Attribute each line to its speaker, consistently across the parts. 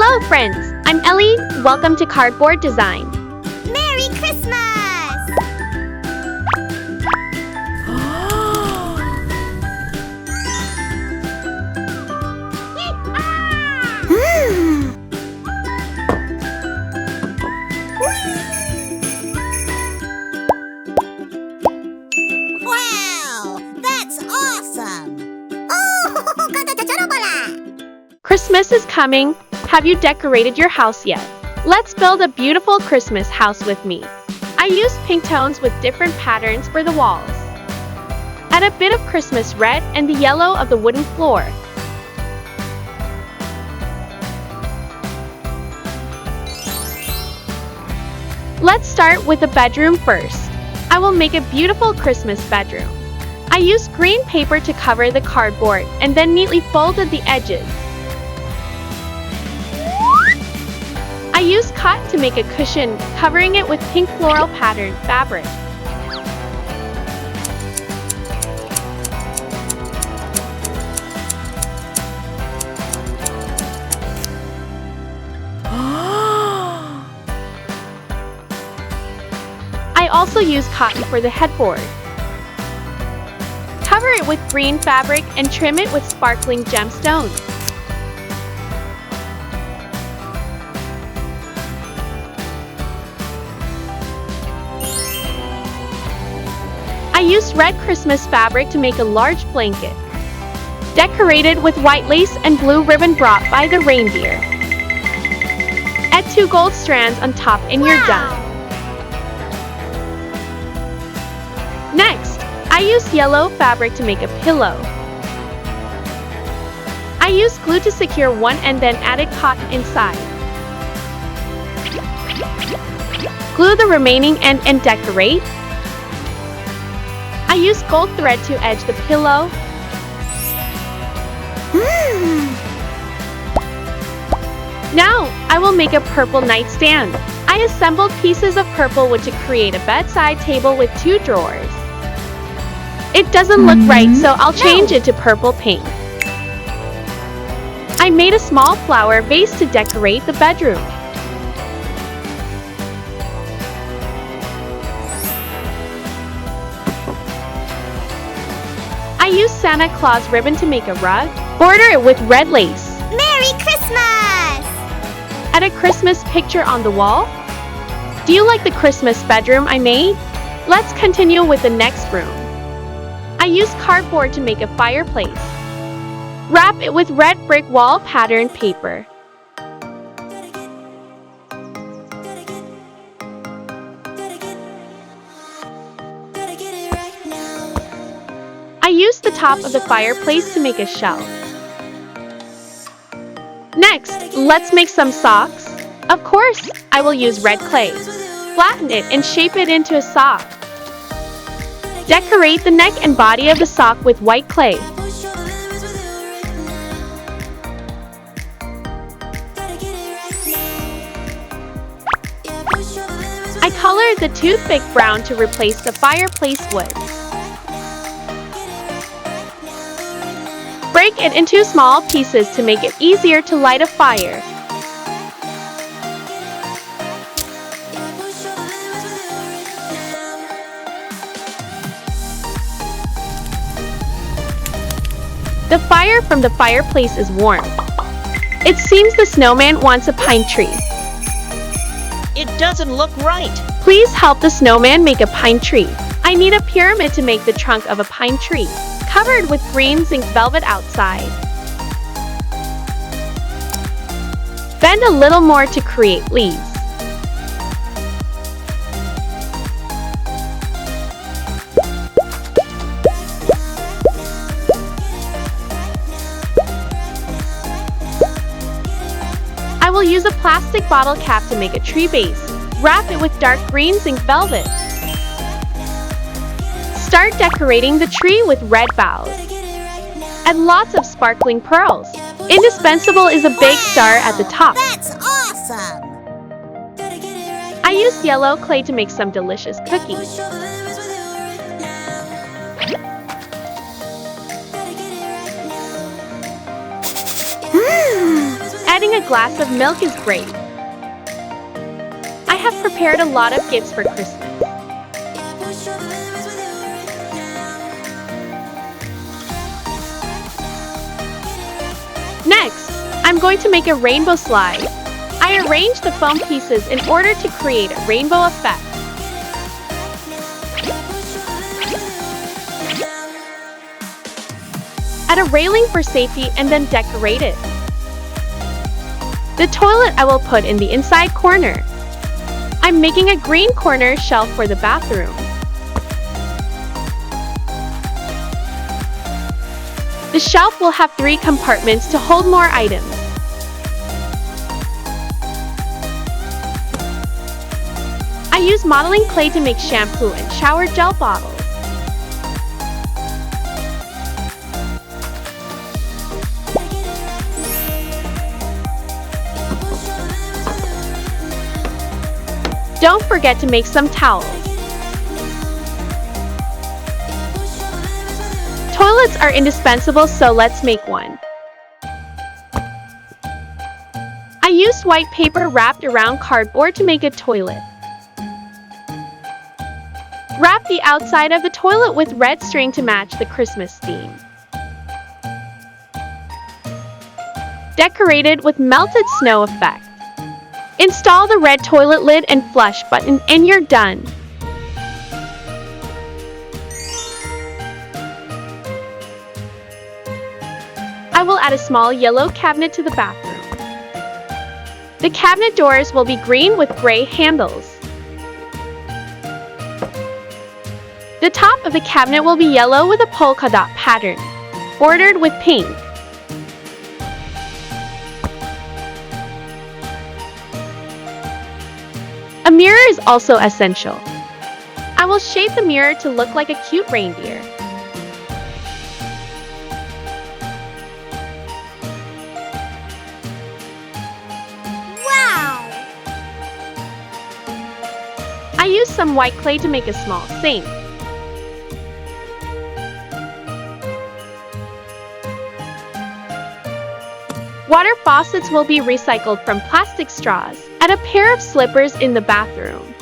Speaker 1: Hello friends, I'm Ellie. Welcome to Cardboard Design.
Speaker 2: Merry Christmas! Wow! That's awesome! Oh,
Speaker 1: Christmas is coming. Have you decorated your house yet? Let's build a beautiful Christmas house with me. I used pink tones with different patterns for the walls. Add a bit of Christmas red and the yellow of the wooden floor. Let's start with the bedroom first. I will make a beautiful Christmas bedroom. I used green paper to cover the cardboard and then neatly folded the edges. I used cotton to make a cushion, covering it with pink floral patterned fabric. I also used cotton for the headboard. Cover it with green fabric and trim it with sparkling gemstones. I used red Christmas fabric to make a large blanket. Decorated with white lace and blue ribbon brought by the reindeer. Add 2 gold strands on top and you're done. Next, I used yellow fabric to make a pillow. I used glue to secure one and then added cotton inside. Glue the remaining end and decorate. I used gold thread to edge the pillow. Now, I will make a purple nightstand. I assembled pieces of purple wood to create a bedside table with 2 drawers. It doesn't look right, so I'll change it to purple paint. I made a small flower vase to decorate the bedroom. I used Santa Claus ribbon to make a rug. Border it with red lace.
Speaker 2: Merry Christmas!
Speaker 1: Add a Christmas picture on the wall. Do you like the Christmas bedroom I made? Let's continue with the next room. I used cardboard to make a fireplace. Wrap it with red brick wall pattern paper. I used the top of the fireplace to make a shelf. Next, let's make some socks. Of course, I will use red clay. Flatten it and shape it into a sock. Decorate the neck and body of the sock with white clay. I colored the toothpick brown to replace the fireplace wood. Break it into small pieces to make it easier to light a fire. The fire from the fireplace is warm. It seems the snowman wants a pine tree.
Speaker 3: It doesn't look right.
Speaker 1: Please help the snowman make a pine tree. I need a pyramid to make the trunk of a pine tree, covered with green zinc velvet outside. Bend a little more to create leaves. I will use a plastic bottle cap to make a tree base. Wrap it with dark green zinc velvet. Start decorating the tree with red boughs. Add lots of sparkling pearls. Indispensable is a big star at the top.
Speaker 2: That's awesome!
Speaker 1: I used yellow clay to make some delicious cookies. Adding a glass of milk is great. I have prepared a lot of gifts for Christmas. Next, I'm going to make a rainbow slide. I arranged the foam pieces in order to create a rainbow effect. Add a railing for safety and then decorate it. The toilet I will put in the inside corner. I'm making a green corner shelf for the bathroom. The shelf will have 3 compartments to hold more items. I use modeling clay to make shampoo and shower gel bottles. Don't forget to make some towels. Toilets are indispensable, so let's make one. I used white paper wrapped around cardboard to make a toilet. Wrap the outside of the toilet with red string to match the Christmas theme. Decorate it with melted snow effect. Install the red toilet lid and flush button and you're done. I will add a small yellow cabinet to the bathroom. The cabinet doors will be green with gray handles. The top of the cabinet will be yellow with a polka dot pattern, bordered with pink. A mirror is also essential. I will shape the mirror to look like a cute reindeer.
Speaker 2: Wow!
Speaker 1: I used some white clay to make a small sink. Water faucets will be recycled from plastic straws. Add a pair of slippers in the bathroom.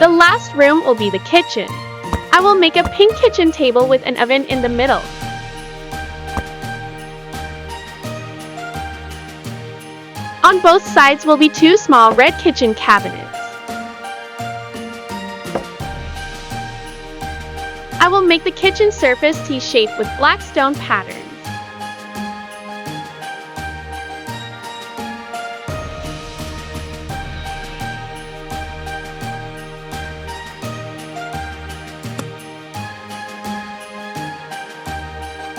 Speaker 1: The last room will be the kitchen. I will make a pink kitchen table with an oven in the middle. On both sides will be 2 small red kitchen cabinets. I will make the kitchen surface T-shaped with black stone patterns.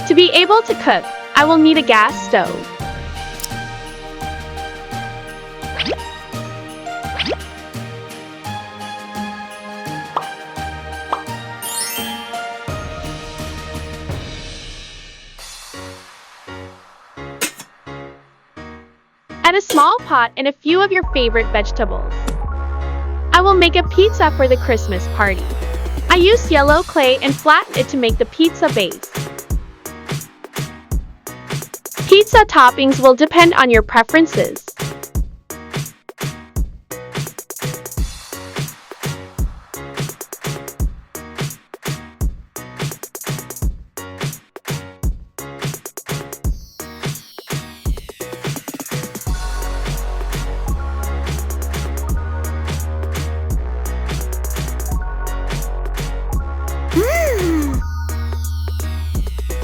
Speaker 1: To be able to cook, I will need a gas stove. Add a small pot and a few of your favorite vegetables. I will make a pizza for the Christmas party. I used yellow clay and flattened it to make the pizza base. Pizza toppings will depend on your preferences.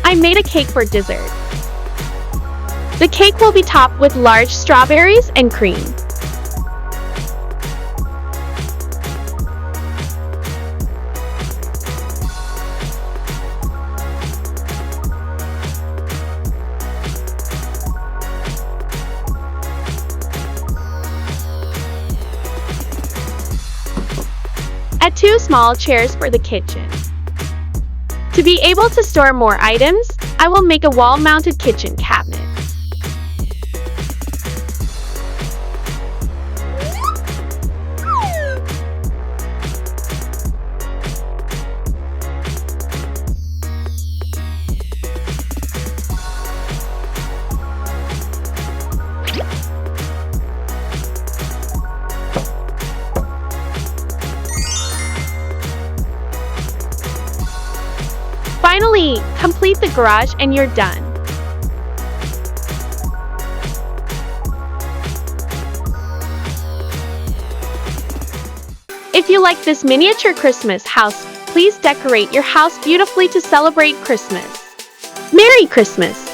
Speaker 1: I made a cake for dessert. The cake will be topped with large strawberries and cream. Add 2 small chairs for the kitchen. To be able to store more items, I will make a wall-mounted kitchen cabinet. Finally, complete the garage and you're done. If you like this miniature Christmas house, please decorate your house beautifully to celebrate Christmas. Merry Christmas!